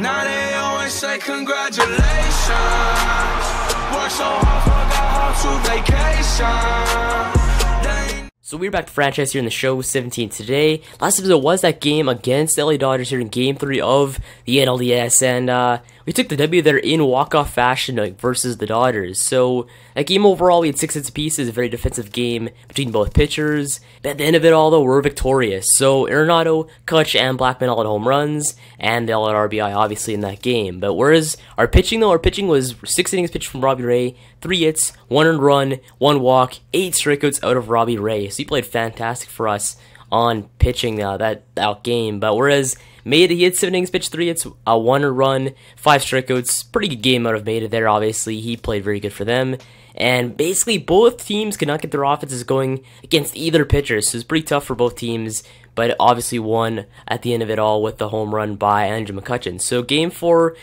Now they always say congratulations. Work so hard, forgot how to vacation. So we're back to franchise here in the show 17 today. Last episode was that game against the LA Dodgers here in Game 3 of the NLDS, and we took the W there in walk-off fashion versus the Dodgers. So that game overall, we had 6 hits apiece. It was a very defensive game between both pitchers. But at the end of it all, though, we're victorious. So Arenado, Kutch, and Blackman all had home runs, and they all had RBI, obviously, in that game. But whereas our pitching, though, our pitching was 6 innings pitched from Robbie Ray, 3 hits, 1 earned run, 1 walk, 8 strikeouts out of Robbie Ray. So he played fantastic for us on pitching that game. But whereas Maeda, he had 7 innings pitched, 3 hits, 1 earned run, 5 strikeouts. Pretty good game out of Maeda there, obviously. He played very good for them. And basically, both teams could not get their offenses going against either pitcher. So it's pretty tough for both teams. But obviously won at the end of it all with the home run by Andrew McCutchen. So Game 4,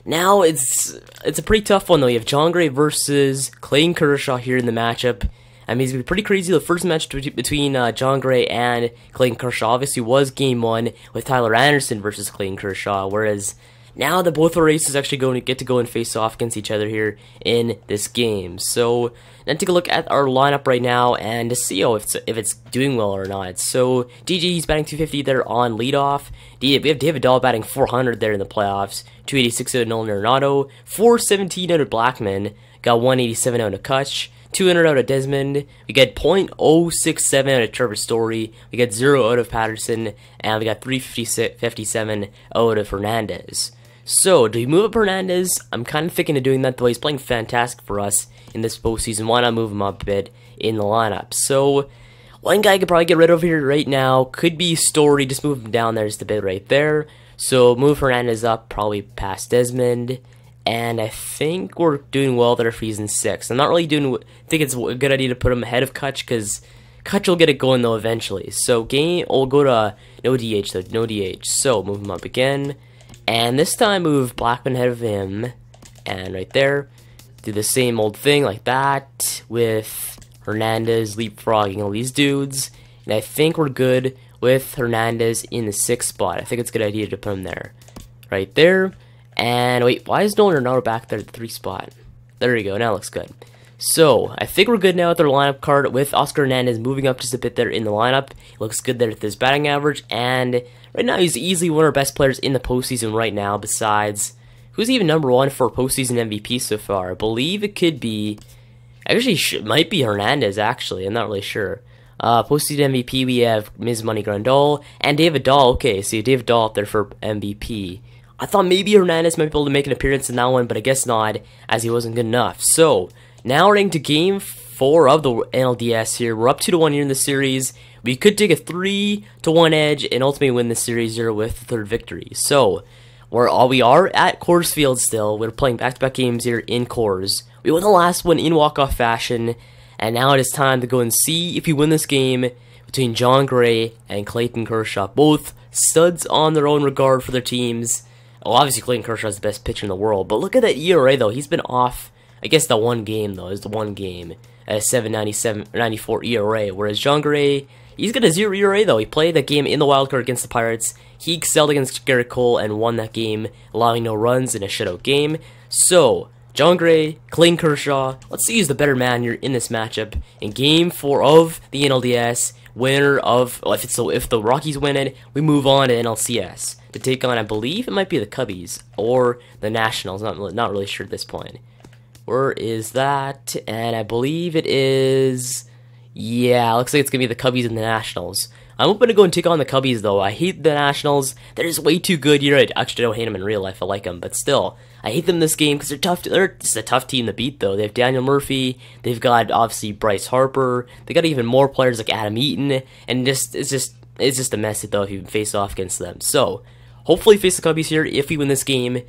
now it's a pretty tough one, though. You have Jon Gray versus Clayton Kershaw here in the matchup. I mean, it's going to be pretty crazy. The first match between Jon Gray and Clayton Kershaw obviously was Game 1 with Tyler Anderson versus Clayton Kershaw, whereas now that both the races actually get to go and face off against each other here in this game. So let's take a look at our lineup right now and to see if it's doing well or not. So DJ, he's batting 250 there on leadoff. We have David Dahl batting 400 there in the playoffs. 286 out of Nolan Arenado, 417 out of Blackman, got 187 out of Kutch, 200 out of Desmond, we got .067 out of Trevor Story, we got 0 out of Patterson, and we got 357 out of Hernandez. So, do we move up Hernandez? I'm kind of thinking of doing that, though. He's playing fantastic for us in this postseason. Why not move him up a bit in the lineup? So, one guy I could probably get rid of here right now could be Story. Just move him down there just a bit right there. So, move Hernandez up, probably past Desmond. And I think we're doing well there if he's in 6th. I'm not really think it's a good idea to put him ahead of Kutch, because Kutch will get it going, though, eventually. So, we'll go to no DH, though, no DH. So, move him up again. And this time, move Blackman ahead of him. And right there, do the same old thing like that with Hernandez leapfrogging all these dudes. And I think we're good with Hernandez in the 6th spot. I think it's a good idea to put him there. Right there. And wait, why is Nolan Arenado back there at the 3 spot? There we go, now it looks good. So, I think we're good now with our lineup card with Oscar Hernandez moving up just a bit there in the lineup. He looks good there with his batting average, and right now he's easily one of our best players in the postseason right now, besides, who's even number 1 for postseason MVP so far? I believe it could be, actually might be Hernandez actually, I'm not really sure. Postseason MVP, we have Ms. Money Grandal and David Dahl. Okay, so David Dahl up there for MVP. I thought maybe Hernandez might be able to make an appearance in that one, but I guess not, as he wasn't good enough. So, now we're into Game 4 of the NLDS here. We're up 2-1 here in the series. We could take a 3-1 edge and ultimately win the series here with the 3rd victory. So, we are at Coors Field still. We're playing back-to-back games here in Coors. We won the last one in walk-off fashion, and now it is time to go and see if we win this game between Jon Gray and Clayton Kershaw. Both studs on their own regard for their teams. Well, obviously Clayton Kershaw is the best pitcher in the world, but look at that ERA, though. He's been off, I guess the one game, though, is the one game at a 7.94 ERA, whereas Jon Gray, he's got a 0 ERA, though. He played that game in the wildcard against the Pirates. He excelled against Garrett Cole and won that game, allowing no runs in a shutout game. So, Jon Gray, Clayton Kershaw, let's see who's the better man here in this matchup in Game 4 of the NLDS. Winner of, well, if the Rockies win it, we move on to NLCS to take on, I believe it might be the Cubbies or the Nationals. Not really sure at this point. Where is that? And I believe it is, yeah, looks like it's gonna be the Cubbies and the Nationals. I'm hoping to go and take on the Cubbies, though. I hate the Nationals. They're just way too good. You're right. Actually, I don't hate them in real life. I like them, but still, I hate them in this game because they're tough. They're just a tough team to beat, though. They have Daniel Murphy. They've got obviously Bryce Harper. They got even more players like Adam Eaton, and it's just a mess, though, if you face off against them. So, hopefully face the Cubbies here if we win this game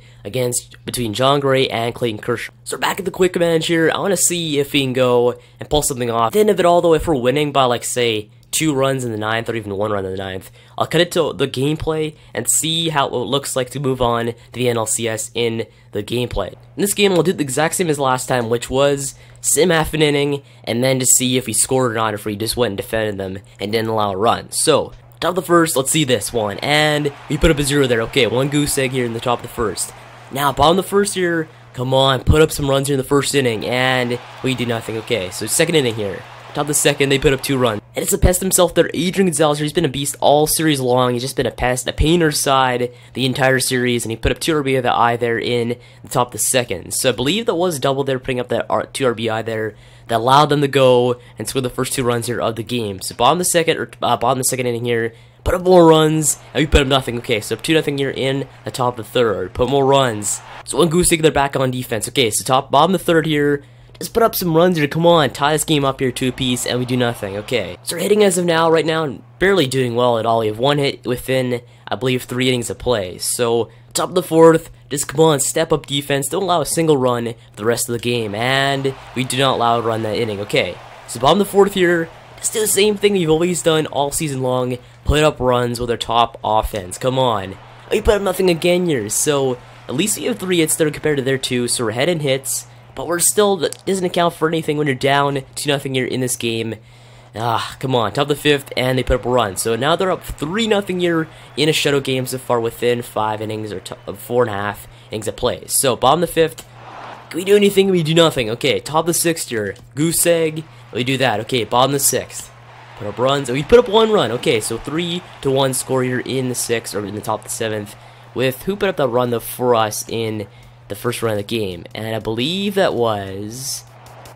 between Jon Gray and Clayton Kershaw. So we're back at the quick advantage here. I want to see if we can go and pull something off. At the end of it all, though, if we're winning by, like, say, 2 runs in the 9th or even 1 run in the 9th, I'll cut it to the gameplay and see how it looks like to move on to the NLCS in the gameplay. In this game, we'll do the exact same as last time, which was sim half an inning and then to see if we scored or not, if we just went and defended them and didn't allow a run. So, Top of the first, let's see this one. And we put up a 0 there. Okay, one goose egg here in the top of the first. Now, bottom of the first here, come on, put up some runs here in the first inning. And we do nothing. Okay, so second inning here. Top of the second, they put up 2 runs. And it's a pest himself there, Adrian Gonzalez. He's been a beast all series long. He's just been a pest, a pain in our side the entire series. And he put up 2 RBI there in the top of the second. So I believe that was double there, putting up that 2 RBI there. That allowed them to go and score the first 2 runs here of the game. So bottom of the second inning here, put up more runs, and we put up nothing. Okay, so 2-0 here in the top of the third. Put more runs. So one goose egg, they're back on defense. Okay, so bottom of the third here, just put up some runs here. Come on, tie this game up here 2 apiece, and we do nothing. Okay, so we're hitting as of now, right now, barely doing well at all. We have 1 hit within, I believe, 3 innings of play. So top of the fourth, just come on, step up defense. Don't allow a single run for the rest of the game, and we do not allow a run that inning. Okay, so bottom of the fourth here, just do the same thing we've always done all season long. Put up runs with our top offense. Come on, we put up nothing again here. So at least we have 3 hits there compared to their 2. So we're ahead in hits, but we're still, that doesn't account for anything when you're down 2-0 here in this game. Come on, top of the fifth, and they put up a run. So now they're up 3-0 here in a shutout game so far within 5 innings or 4.5 innings of play. So bottom of the fifth, can we do anything? We do nothing. Okay, top of the sixth here, goose egg, we do that. Okay, bottom of the sixth, put up runs, we put up 1 run. Okay, so 3-1 score here in the sixth, or in the top of the seventh, with who put up that run though for us in the first run of the game, and I believe that was,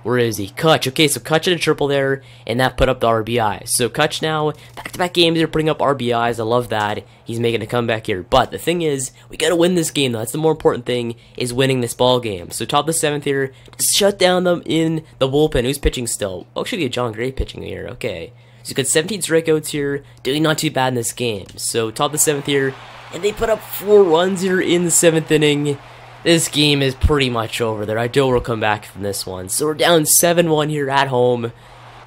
where is he? Kutch. Okay, so Kutch had a triple there, and that put up the RBI. So Kutch now, back-to-back games, they're putting up RBIs. I love that. He's making a comeback here. But the thing is, we gotta win this game, though. That's the more important thing, is winning this ball game. So top of the seventh here, just shut down them in the bullpen. Who's pitching still? Oh, actually, John Gray pitching here. Okay. So you got 17 strikeouts here, doing not too bad in this game. So top of the seventh here, and they put up 4 runs here in the 7th inning. This game is pretty much over there. I doubt we'll come back from this one. So we're down 7-1 here at home.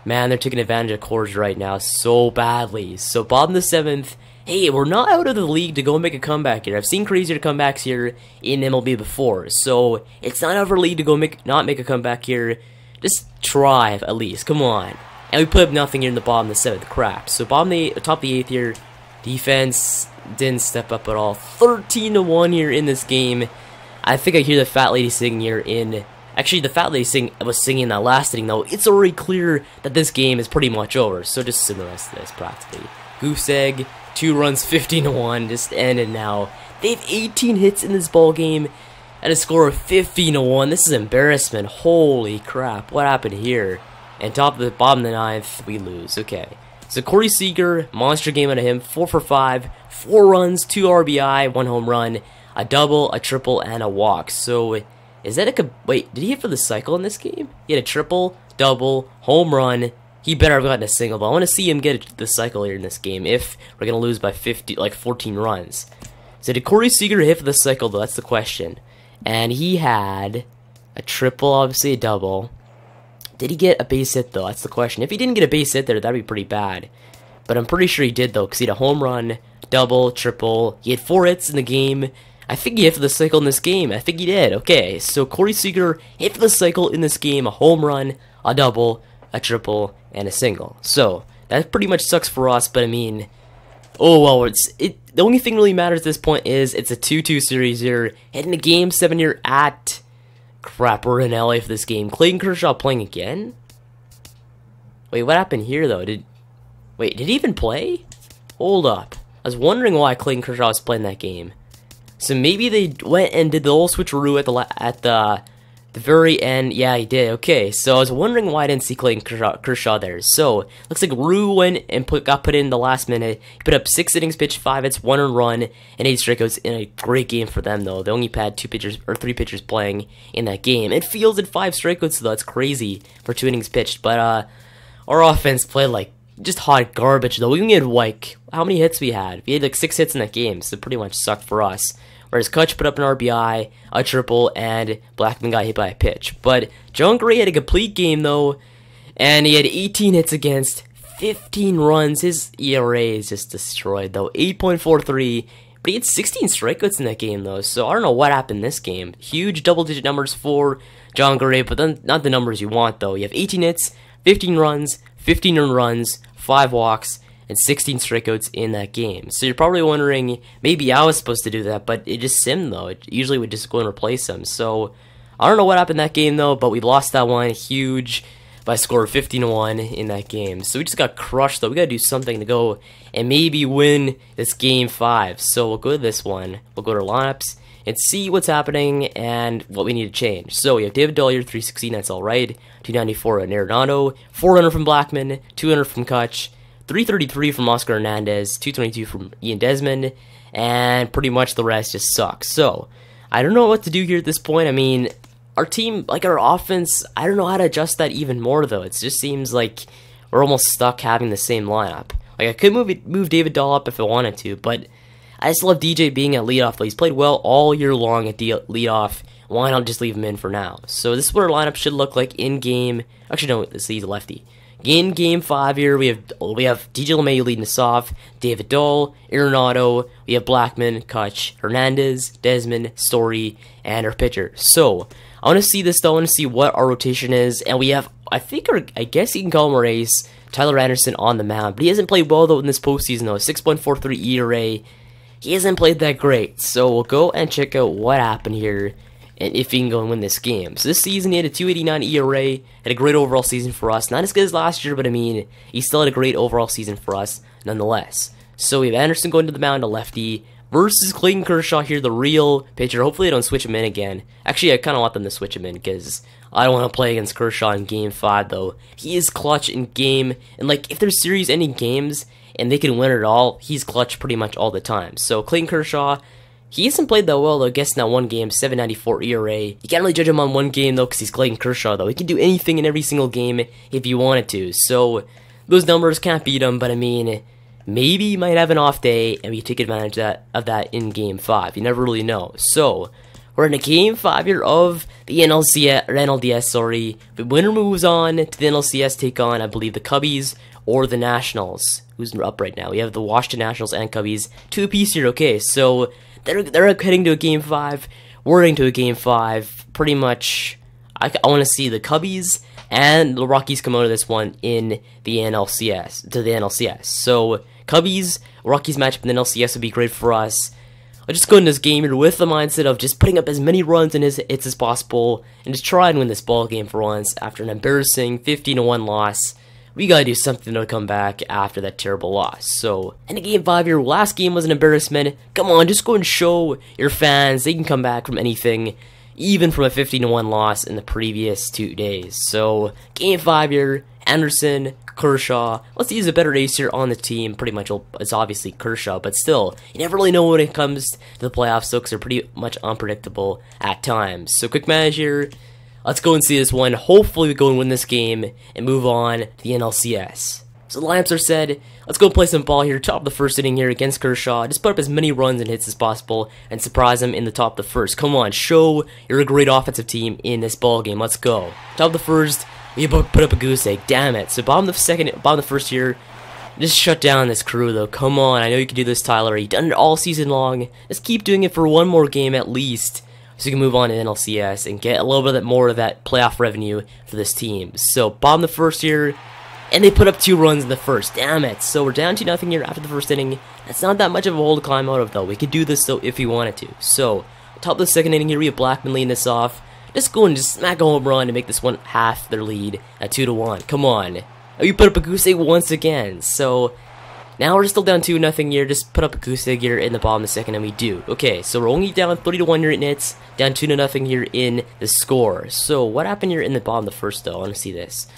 Man, they're taking advantage of Coors right now so badly. So bottom of the 7th. Hey, we're not out of the league to go and make a comeback here. I've seen crazier comebacks here in MLB before. So it's not out of our league to go not make a comeback here. Just try at least. Come on. And we put up nothing here in the bottom of the 7th. Crap. So top of the 8th here. Defense didn't step up at all. 13-1 here in this game. I think I hear the fat lady singing here in... Actually, the fat lady was singing in that last inning, though. It's already clear that this game is pretty much over. So just send the rest of this, practically. Goose egg, 2 runs, 15-1. Just ended now. They have 18 hits in this ball game at a score of 15-1. This is embarrassment. Holy crap. What happened here? And bottom of the 9th, we lose. Okay. So Corey Seager, monster game out of him. 4 for 5. 4 runs, 2 RBI, 1 home run. A double, a triple, and a walk. So, is that a... Wait, did he hit for the cycle in this game? He had a triple, double, home run. He better have gotten a single, but I want to see him get the cycle here in this game if we're going to lose by 14 runs. So, did Corey Seager hit for the cycle, though? That's the question. And he had a triple, obviously a double. Did he get a base hit, though? That's the question. If he didn't get a base hit there, that'd be pretty bad. But I'm pretty sure he did, though, because he had a home run, double, triple. He had 4 hits in the game. I think he hit for the cycle in this game. I think he did. Okay, so Corey Seager hit for the cycle in this game. A home run, a double, a triple, and a single. So, that pretty much sucks for us, but I mean... Oh, well, the only thing really matters at this point is it's a 2-2 series here. Heading to Game 7 here at... Crap, we're in LA for this game. Clayton Kershaw playing again? Wait, what happened here, though? Wait, did he even play? Hold up. I was wondering why Clayton Kershaw was playing that game. So maybe they went and did the whole switcheroo at the very end. Yeah, he did. Okay, so I was wondering why I didn't see Clayton Kershaw there. So looks like Rue went and got put in the last minute. He put up 6 innings pitched, 5 hits, 1 earned run, and 8 strikeouts in a great game for them though. They only had 3 pitchers playing in that game. And Fields had 5 strikeouts though. That's crazy for 2 innings pitched. But our offense played like just hot garbage though. We had like how many hits we had? We had like 6 hits in that game, so it pretty much sucked for us. Whereas Kutch put up an RBI, a triple, and Blackman got hit by a pitch. But John Gray had a complete game, though, and he had 18 hits against, 15 runs. His ERA is just destroyed, though. 8.43, but he had 16 strikeouts in that game, though, so I don't know what happened in this game. Huge double-digit numbers for John Gray, but then not the numbers you want, though. You have 18 hits, 15 runs, 15 earned runs, 5 walks, and 16 strikeouts in that game. So you're probably wondering, maybe I was supposed to do that, but it just simmed though. It usually would just go and replace him. So I don't know what happened in that game though, but we lost that one huge by a score of 15-1 in that game. So we just got crushed though. We gotta do something to go and maybe win this game 5. So we'll go to this one. We'll go to lineups and see what's happening and what we need to change. So we have David Dahl, 316, that's alright. 294 Arenado, 400 from Blackman, 200 from Kutch, 333 from Oscar Hernandez, 222 from Ian Desmond, and pretty much the rest just sucks. So I don't know what to do here at this point. I mean, our team, like our offense, I don't know how to adjust that even more though. It just seems like we're almost stuck having the same lineup. Like I could move David Dahl up if I wanted to, but I just love DJ being at leadoff though. He's played well all year long at leadoff. Why not just leave him in for now? So this is what our lineup should look like in game. Actually, no, he's a lefty. In game 5 here, we have DJ LeMahieu leading us off, David Dahl, Arenado, we have Blackman, Kutch, Hernandez, Desmond, Story, and our pitcher. So I want to see this though. I want to see what our rotation is, and we have, I guess you can call him our ace, Tyler Anderson on the mound, but he hasn't played well though in this postseason though. 6.43 ERA. He hasn't played that great, so we'll go and check out what happened here and if he can go and win this game. So this season he had a 2.89 ERA, had a great overall season for us. Not as good as last year, but I mean, he still had a great overall season for us nonetheless. So we have Anderson going to the mound, a lefty, versus Clayton Kershaw here, the real pitcher. Hopefully they don't switch him in again. Actually, I kind of want them to switch him in because I don't want to play against Kershaw in game 5 though. He is clutch in game, and like if there's series ending games and they can win it all, he's clutch pretty much all the time. So Clayton Kershaw, he hasn't played that well though. I guess in that one game, 7.94 ERA. You can't really judge him on one game though because he's Clayton Kershaw though. He can do anything in every single game if he wanted to. So those numbers can't beat him, but I mean, maybe he might have an off day and we take advantage of that in game 5. You never really know. So we're in a game 5 here of the NLDS, sorry. The winner moves on to the NLCS, take on, I believe, the Cubbies or the Nationals. Who's up right now? We have the Washington Nationals and Cubbies. 2 apiece here, okay. So they're heading to a game 5. We're heading to a game 5. Pretty much, I want to see the Cubbies and the Rockies come out of this one in the NLCS. So Cubbies, Rockies matchup in the NLCS would be great for us. I'll just go in this game here with the mindset of just putting up as many runs and hits as possible and just try and win this ball game for once after an embarrassing 15-1 loss. We gotta do something to come back after that terrible loss. So, in the game 5 here, last game was an embarrassment. Come on, just go and show your fans they can come back from anything, even from a 15-1 loss in the previous 2 days. So, game 5 here, Anderson, Kershaw. Let's use a better ace here on the team. Pretty much it's obviously Kershaw, but still, you never really know when it comes to the playoffs, because they're pretty much unpredictable at times. So, quick manage here. Let's go and see this one. Hopefully we go and win this game and move on to the NLCS. So the lineups are set. Let's go play some ball here. Top of the first inning here against Kershaw. Just put up as many runs and hits as possible and surprise him in the top of the first. Come on, show you're a great offensive team in this ball game. Let's go. Top of the first, we put up a goose egg. Damn it. So bottom of the first here. Just shut down this crew though. Come on, I know you can do this, Tyler. You've done it all season long. Just keep doing it for one more game at least, so you can move on to NLCS and get a little bit more of that playoff revenue for this team. So, bottom of the first here, and they put up 2 runs in the first. Damn it. So, we're down 2-0 here after the first inning. That's not that much of a hole to climb out of, though. We could do this, though, if we wanted to. So, top of the second inning here, we have Blackman leading this off. Just go and just smack a home run to make this one half their lead at 2-1. Come on. Oh, you put up a goose egg once again. So, now we're still down 2-0 here. Just put up a goose egg here in the bottom of the second, and we do. Okay, so we're only down 30-1 here in hits, down 2-0 here in the score. So what happened here in the bottom of the first, though? I want to see this.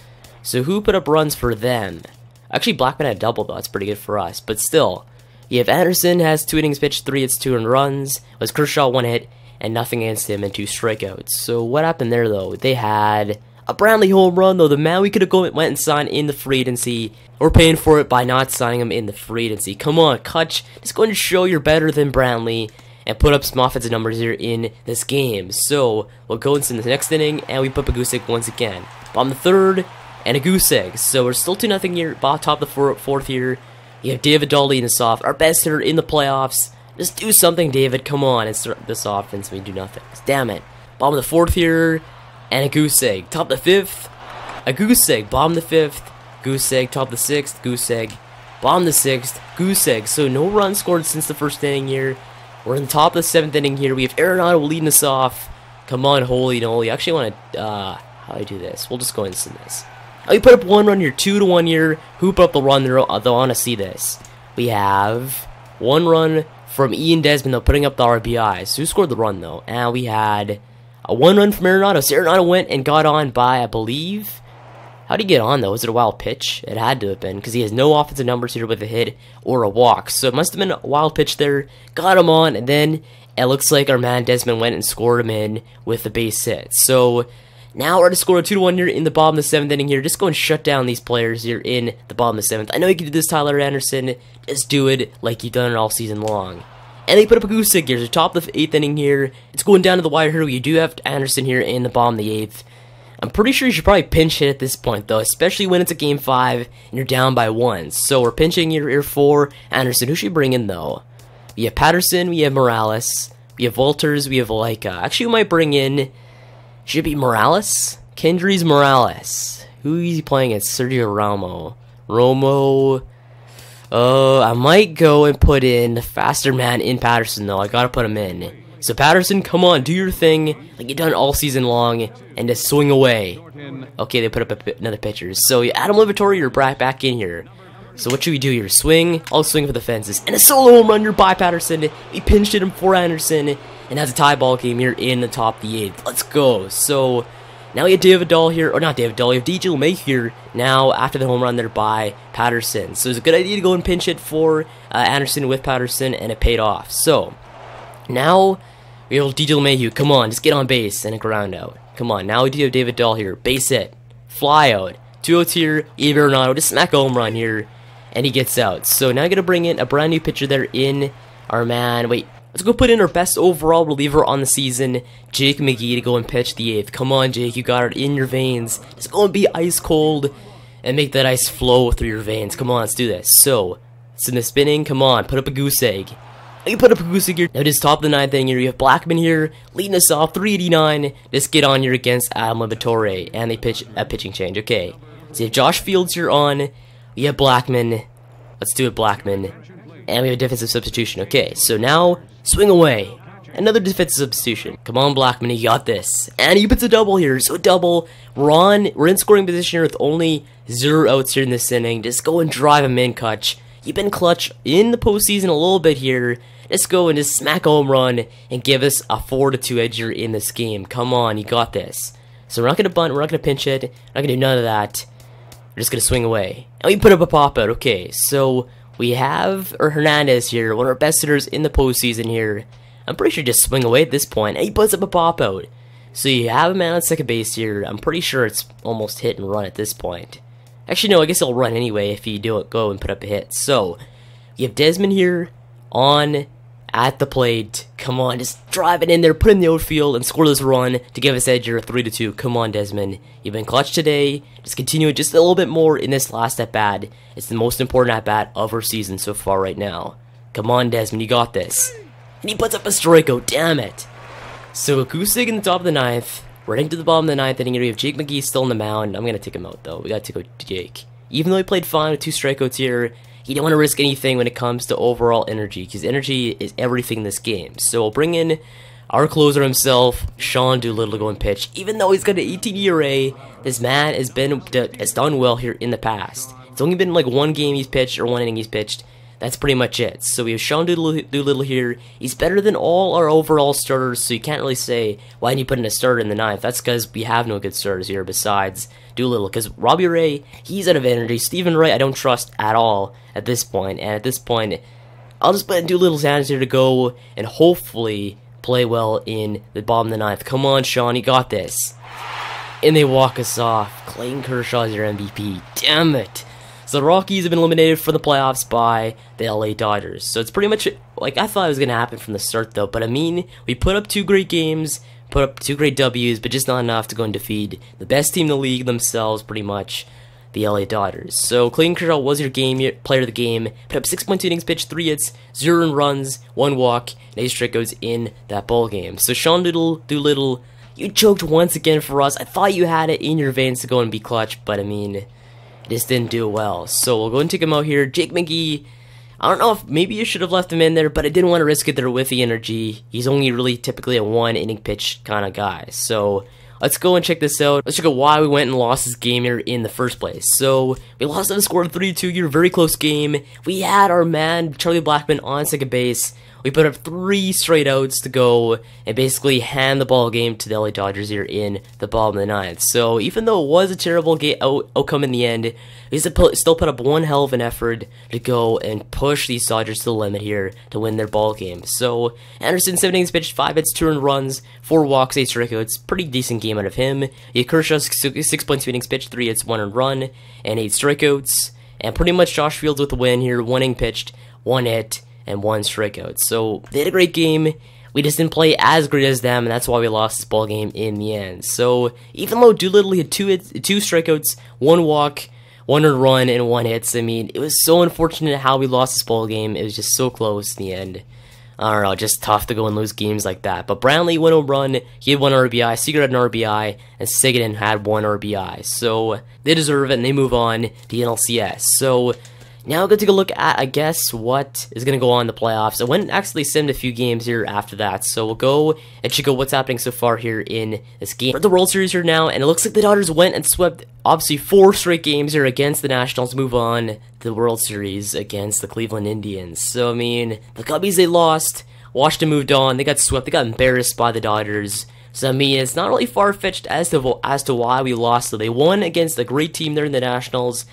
So who put up runs for them? Actually, Blackman had a double, though. That's pretty good for us. But still, you have Anderson has 2 innings pitched, 3 hits, 2 runs. It was Kershaw 1 hit, and nothing against him and 2 strikeouts. So what happened there, though? They had a Brantley home run, though. The man we could have went and signed in the free agency. We're paying for it by not signing him in the free agency. Come on, Kutch. Just going to show you're better than Brantley and put up some offensive numbers here in this game. So, we'll go into the next inning, and we put up a goose egg once again. Bottom of the third, and a goose egg. So, we're still 2-0 here. Top of the fourth here. You have David Dahl leading us off. Our best hitter in the playoffs. Just do something, David. Come on, and start this offense. We do nothing. Damn it. Bottom of the fourth here, and a goose egg. Top of the fifth, a goose egg. Bottom of the fifth, goose egg. Top of the sixth, goose egg. Bottom of the 6th, goose egg. So no runs scored since the first inning here. We're in the top of the 7th inning here. We have Arenado leading us off. Come on, holy moly. I actually want to, how do I do this? We'll just go instant this. Oh, you put up 1 run here, 2-1 here. Who put up the run? They'll want to see this. We have 1 run from Ian Desmond, though, putting up the RBIs. Who scored the run, though? And we had a 1 run from Arenado. So Arenado went and got on by, I believe... How did he get on, though? Was it a wild pitch? It had to have been, because he has no offensive numbers here with a hit or a walk. So it must have been a wild pitch there. Got him on, and then it looks like our man Desmond went and scored him in with the base hit. So now we're to score a 2-1 here in the bottom of the 7th inning here. Just go and shut down these players here in the bottom of the 7th. I know you can do this, Tyler Anderson. Just do it like you've done it all season long. And they put up a goose egg here. So top of the 8th inning here. It's going down to the wire here. You do have Anderson here in the bottom of the 8th. I'm pretty sure you should probably pinch hit at this point, though, especially when it's a game 5 and you're down by 1. So we're pinching here for Anderson. Who should we bring in, though? We have Patterson, we have Morales, we have Walters, we have Leica. Actually, we might bring in, should it be Morales? Kendrys Morales. Who is he playing against? Sergio Romo. I might go and put in the faster man in Patterson, though. I gotta put him in. So Patterson, come on, do your thing like you've done all season long, and just swing away. Okay, they put up another pitcher. So Adam Liberatore, you're back in here. So what should we do here? Swing. I'll swing for the fences. And a solo home run, you're by Patterson. He pinched hit him for Anderson, and has a tie ball game here in the top of the 8th. Let's go. So now we have David Dahl here, or not David Dahl, we have DJ LeMay here now after the home run there by Patterson. So it's a good idea to go and pinch it for Anderson with Patterson, and it paid off. So now we have DJ LeMay. Come on, just get on base and a ground out. Come on, now we do have David Dahl here. Base hit, fly out, 2 outs here. Ian Arenado just smack a home run here, and he gets out. So now I'm gonna bring in a brand new pitcher there in our man. Wait, let's go put in our best overall reliever on the season, Jake McGee, to go and pitch the 8th. Come on, Jake, you got it in your veins. Just go and be ice cold and make that ice flow through your veins. Come on, let's do this. So it's in the spinning. Come on, put up a goose egg. You put up a goose egg here. Now just top of the 9th inning here. You have Blackman here leading us off, 389. Just get on here against Adam Liberatore, and they pitch a pitching change. Okay, so you have Josh Fields here on. We have Blackman. Let's do it, Blackman. And we have a defensive substitution. Okay, so now swing away. Another defensive substitution. Come on, Blackman, you got this. And he puts a double here. So a double. We're in scoring position here with only 0 outs here in this inning. Just go and drive him in, Kutch. You've been clutch in the postseason a little bit here. Just go and just smack a home run and give us a 4-2 edge here in this game. Come on, you got this. So we're not going to bunt, we're not going to pinch it, we're not going to do none of that. We're just going to swing away. And we put up a pop-out. Okay, so we have Hernandez here, one of our best hitters in the postseason here. I'm pretty sure just swing away at this point, and he puts up a pop-out. So you have a man on second base here. I'm pretty sure it's almost hit and run at this point. Actually, no, I guess he'll run anyway if you do it, go and put up a hit. So, you have Desmond here on at the plate. Come on, just drive it in there, put it in the outfield, and score this run to give us edge here, 3-2. Come on, Desmond. You've been clutch today. Just continue it just a little bit more in this last at-bat. It's the most important at-bat of our season so far right now. Come on, Desmond, you got this. And he puts up a strikeout, damn it. So, Acoustic in the top of the 9th. We're heading to the bottom of the 9th inning. We have Jake McGee still on the mound. I'm going to take him out, though. We got to go to Jake. Even though he played fine with 2 strikeouts here, he didn't want to risk anything when it comes to overall energy, because energy is everything in this game. So we'll bring in our closer himself, Sean Doolittle, to go and pitch. Even though he's got an 18 ERA, this man has done well here in the past. It's only been like 1 game he's pitched, or 1 inning he's pitched. That's pretty much it. So we have Sean Doolittle here. He's better than all our overall starters, so you can't really say, why didn't you put in a starter in the 9th? That's because we have no good starters here besides Doolittle. Because Robbie Ray, he's out of energy. Stephen Wright, I don't trust at all at this point. And at this point, I'll just put Doolittle's hands here to go and hopefully play well in the bottom of the 9th. Come on, Sean, you got this. And they walk us off. Clayton Kershaw is your MVP. Damn it. So the Rockies have been eliminated from the playoffs by the LA Dodgers. So it's pretty much like I thought it was going to happen from the start, though. But I mean, we put up 2 great games, put up 2 great W's, but just not enough to go and defeat the best team in the league themselves, pretty much, the LA Dodgers. So Clayton Kershaw was your player of the game. Put up 6.2 innings pitched, 3 hits, 0 runs, 1 walk, and 8 strikeouts in that ball game. So Sean Doolittle, you choked once again for us. I thought you had it in your veins to go and be clutch, but I mean, just didn't do well. So we'll go and take him out here. Jake McGee, I don't know if maybe you should have left him in there, but I didn't want to risk it there with the energy. He's only really typically a 1-inning pitch kind of guy. So let's go and check this out. Let's check out why we went and lost this game here in the first place. So we lost on the score of 3-2 here, very close game. We had our man Charlie Blackmon on second base. We put up 3 straight outs to go and basically hand the ball game to the LA Dodgers here in the bottom of the 9th. So even though it was a terrible outcome in the end, we still put up one hell of an effort to go and push these Dodgers to the limit here to win their ball game. So Anderson, 7 innings pitched, 5 hits, 2 earned runs, 4 walks, 8 strikeouts. Pretty decent game out of him. Yeah, Kershaw, 6.2 innings pitched, 3 hits, 1 earned run, and 8 strikeouts. And pretty much Josh Fields with the win here, 1 inning pitched, 1 hit, and 1 strikeout. So they had a great game. We just didn't play as great as them, and that's why we lost this ball game in the end. So even though Doolittle had 2 strikeouts, 1 walk, 1 earned run, and 1 hits, I mean, it was so unfortunate how we lost this ball game. It was just so close in the end. I don't know, just tough to go and lose games like that. But Brownlee went home run, he had 1 RBI, Seager had an RBI, and Sigaden had 1 RBI. So they deserve it, and they move on to NLCS. So now we're going to take a look at, I guess, what is going to go on in the playoffs. I went and actually simmed a few games here after that, so we'll go and check out what's happening so far here in this game. We're at the World Series here now, and it looks like the Dodgers went and swept, obviously, 4 straight games here against the Nationals, move on to the World Series against the Cleveland Indians. So, I mean, the Cubbies, they lost, Washington moved on, they got swept, they got embarrassed by the Dodgers. So, I mean, it's not really far-fetched as to why we lost, so they won against a great team there in the Nationals.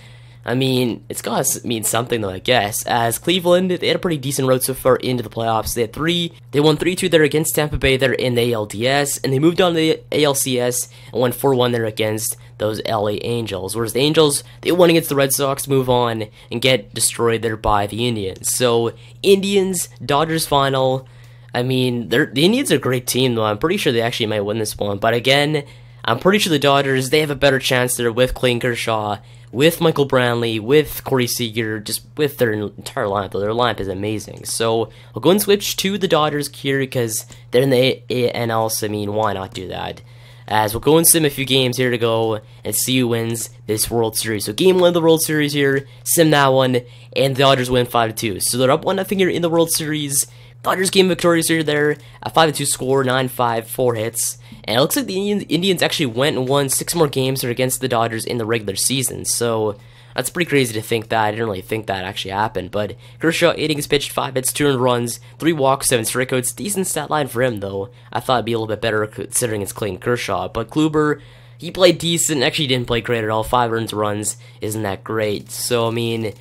I mean, it's gotta mean something though, I guess. As Cleveland, they had a pretty decent road so far into the playoffs. They won 3-2 there against Tampa Bay there in the ALDS, and they moved on to the ALCS and won 4-1 there against those LA Angels. Whereas the Angels, they won against the Red Sox, move on, and get destroyed there by the Indians. So, Indians, Dodgers final. I mean, the Indians are a great team though. I'm pretty sure they actually might win this one. But again, I'm pretty sure the Dodgers, they have a better chance there with Clayton Kershaw, with Michael Brantley, with Corey Seager, just with their entire lineup. Their lineup is amazing. So we'll go and switch to the Dodgers here because they're in the NL, so I mean, why not do that? As we'll go and sim a few games here to go and see who wins this World Series. So game 1 of the World Series here, sim that one, and the Dodgers win 5-2. So they're up 1-0 here in the World Series. Dodgers game victorious here there, a 5-2 score, 9-5, 4 hits. And it looks like the Indians actually went and won 6 more games against the Dodgers in the regular season. So that's pretty crazy to think that. I didn't really think that actually happened. But Kershaw, 8 innings pitched, 5 hits, 2 earned runs, 3 walks, 7 strikeouts. Decent stat line for him, though. I thought it'd be a little bit better considering it's Clayton Kershaw. But Kluber, he played decent. Actually didn't play great at all. 5 earned runs isn't that great. So, I mean,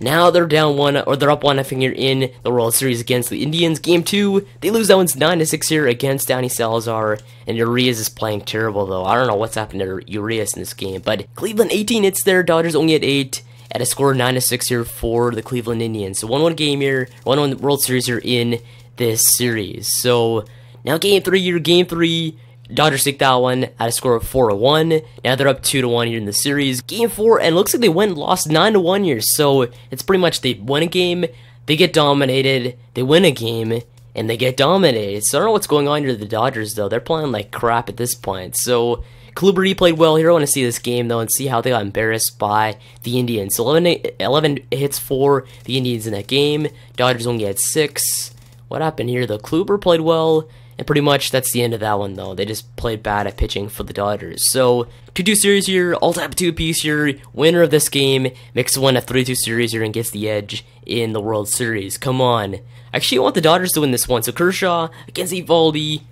now they're down 1, or they're up 1-0 here in the World Series against the Indians. Game 2, they lose that one's 9-6 here against Danny Salazar, and Urias is playing terrible though. I don't know what's happened to Urias in this game, but Cleveland 18 hits there, Dodgers only at 8, at a score 9-6 here for the Cleveland Indians. So 1-1 game here, 1-1 World Series here in this series. So now game 3 here, game 3. Dodgers take that one at a score of 4-1. Now they're up 2-1 here in the series. Game 4, and it looks like they went and lost 9-1 here. So it's pretty much they win a game, they get dominated, they win a game, and they get dominated. So I don't know what's going on here to the Dodgers though. They're playing like crap at this point. So Kluber played well here. I want to see this game though and see how they got embarrassed by the Indians. So 11 hits for the Indians in that game. Dodgers only had 6. What happened here though? Kluber played well. And pretty much that's the end of that one, though. They just played bad at pitching for the Dodgers. So, 2-2 series here, all time 2 apiece here. Winner of this game makes one a 3-2 series here and gets the edge in the World Series. Come on. Actually, I want the Dodgers to win this one. So, Kershaw against Eovaldi.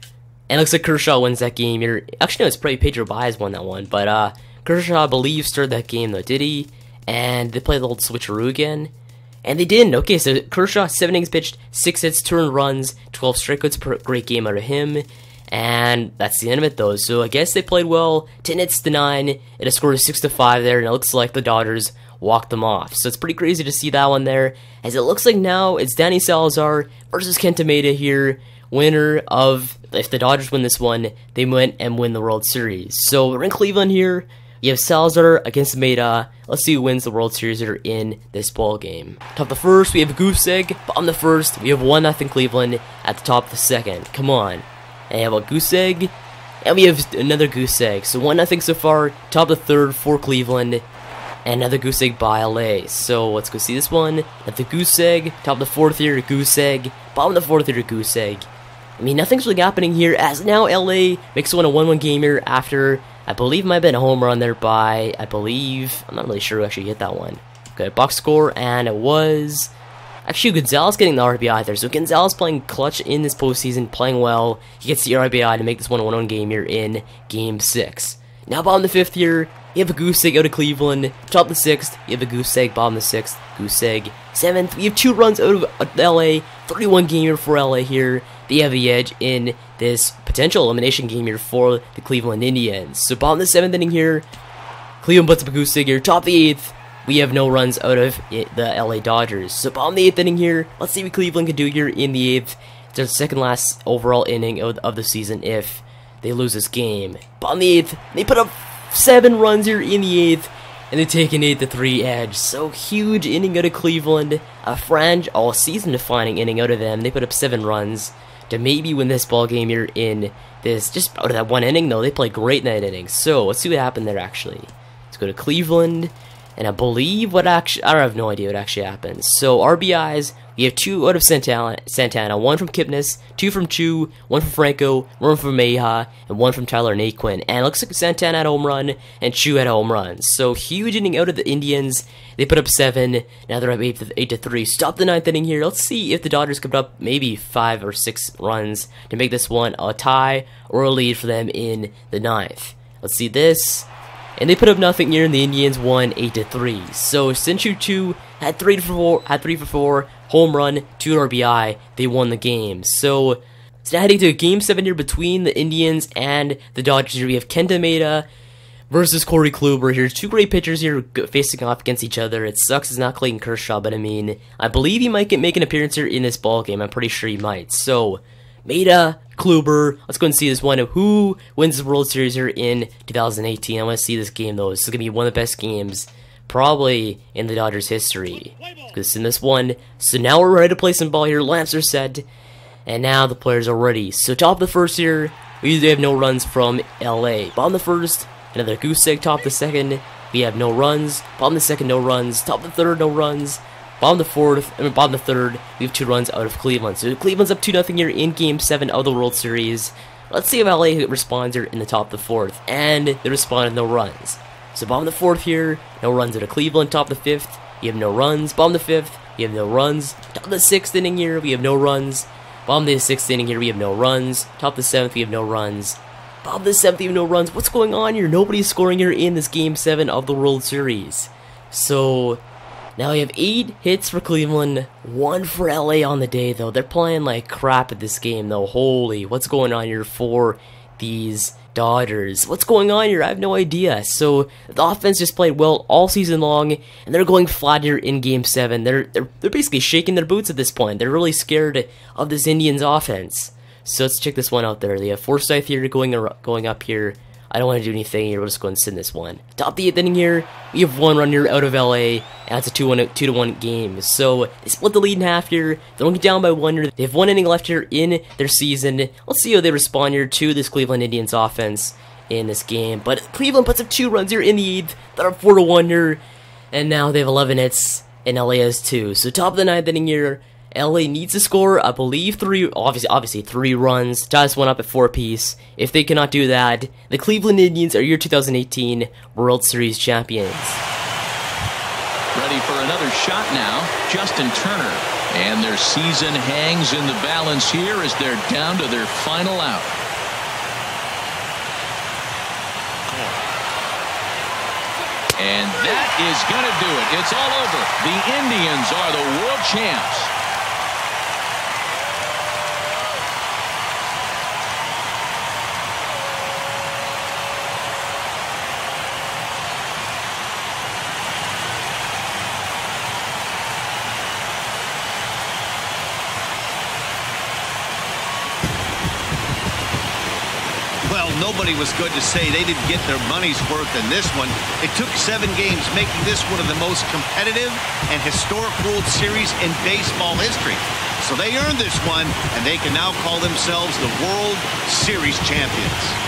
And it looks like Kershaw wins that game here. Actually, no, it's probably Pedro Baez won that one. But, Kershaw, I believe, started that game, though, did he? And they played the old switcheroo again. And they didn't. Okay, so Kershaw, 7 innings pitched, 6 hits, 2 earned runs, 12 strikeouts per great game out of him. And that's the end of it, though. So I guess they played well. 10 hits to 9. It a score of 6-5 there, and it looks like the Dodgers walked them off. So it's pretty crazy to see that one there. As it looks like now, it's Danny Salazar versus Kenta Maeda here. Winner of, if the Dodgers win this one, they win and win the World Series. So we're in Cleveland here. You have Salazar against Maeda. Let's see who wins the World Series here in this ball game. Top of the first, we have Goose Egg. Bottom of the first, we have 1-0 Cleveland at the top of the second. Come on. And how about Goose Egg? And we have another Goose Egg. So 1-0 so far. Top of the third for Cleveland. and another goose egg by LA. So let's go see this one. Another goose egg, top of the 4th here, goose egg, bottom of the 4th here, goose egg. I mean, nothing's really happening here, as now LA makes one a 1-1 game here after, I believe, might have been a home run there by, I'm not really sure who actually hit that one. Okay, box score, and it was actually Gonzalez getting the RBI there. So Gonzalez playing clutch in this postseason, playing well. He gets the RBI to make this one a 1-1 game here in Game 6. Now bottom of the 5th here, you have a goose egg out of Cleveland. Top of the 6th, you have a goose egg. Bottom of the 6th, goose egg. 7th, we have 2 runs out of LA. 3-1 game here for LA here. They have the edge in this potential elimination game here for the Cleveland Indians. So bottom of the 7th inning here, Cleveland puts up a goose egg here. Top of the 8th, we have no runs out of the LA Dodgers. So bottom of the 8th inning here, let's see what Cleveland can do here in the 8th. It's their second last overall inning of the season if they lose this game. Bottom of the 8th, they put up 7 runs here in the 8th, and they take an 8-3 edge. So huge inning out of Cleveland, a season-defining inning out of them. They put up 7 runs to maybe win this ball game here in this, just out of that one inning though. They played great in that inning. So let's see what happened there actually. Let's go to Cleveland, and I believe I have no idea what actually happened. So RBIs, we have 2 out of Santana, 1 from Kipnis, 2 from Chu, 1 from Franco, 1 from Meja, and 1 from Tyler Naquin. And it looks like Santana had a home run, and Chu had a home run. So huge inning out of the Indians. They put up 7, now they're up 8-3. Stop the 9th inning here. Let's see if the Dodgers could put up maybe 5 or 6 runs to make this one a tie or a lead for them in the 9th. Let's see this. And they put up nothing here, and the Indians won 8-3. So Sinchu 2 had 3 for 4, home run, 2 RBI. They won the game. So now heading to Game 7 here between the Indians and the Dodgers. Here we have Kenta Maeda versus Corey Kluber. Here's 2 great pitchers here facing off against each other. It sucks it's not Clayton Kershaw, but I mean, I believe he might make an appearance here in this ball game. I'm pretty sure he might. So Maeda, Kluber, let's go and see this one. Who wins the World Series here in 2018? I want to see this game though. This is going to be one of the best games probably in the Dodgers history. Let's go see this one. So now we're ready to play some ball here. Lamps are set, and now the players are ready. So top of the 1st here, we usually have no runs from LA. Bottom of the 1st, another goose egg. Top of the 2nd, we have no runs. Bottom of the 2nd, no runs. Top of the 3rd, no runs. Bottom of the 4th, bottom of the 3rd, we have 2 runs out of Cleveland. So Cleveland's up 2-0 here in Game 7 of the World Series. Let's see if LA responds here in the top of the 4th. And they responded, no runs. So bottom of the 4th here, no runs out of Cleveland. Top of the 5th, you have no runs. Bottom of the 5th, you have no runs. Top of the 6th inning here, we have no runs. Bottom of the 6th inning here, we have no runs. Top of the 7th, we have no runs. Bottom of the 7th, we have no runs. What's going on here? Nobody's scoring here in this Game 7 of the World Series. So now we have 8 hits for Cleveland, 1 for LA on the day though. They're playing like crap at this game though. Holy, what's going on here for these Dodgers? What's going on here? I have no idea. So the offense just played well all season long, and they're going flat here in Game 7. They're basically shaking their boots at this point. They're really scared of this Indians offense. So let's check this one out there. They have Forsythe here going up here. I don't want to do anything here. We'll just go and send this one. Top of the 8th inning here, we have 1 run here out of LA, and that's a 2-1 game. So they split the lead in half here. They don't get down by 1 here. They have 1 inning left here in their season. Let's see how they respond here to this Cleveland Indians offense in this game. But Cleveland puts up 2 runs here in the 8th. They're up 4-1 here, and now they have 11 hits, and LA has 2. So top of the 9th inning here, LA needs to score, I believe, 3, obviously 3 runs, tie this one up at 4 apiece. If they cannot do that, the Cleveland Indians are your 2018 World Series champions. Ready for another shot now, Justin Turner. And their season hangs in the balance here as they're down to their final out. And that is going to do it. It's all over. The Indians are the world champs. Nobody was good to say they didn't get their money's worth in this one. It took 7 games, making this one of the most competitive and historic World Series in baseball history. So they earned this one, and they can now call themselves the World Series champions.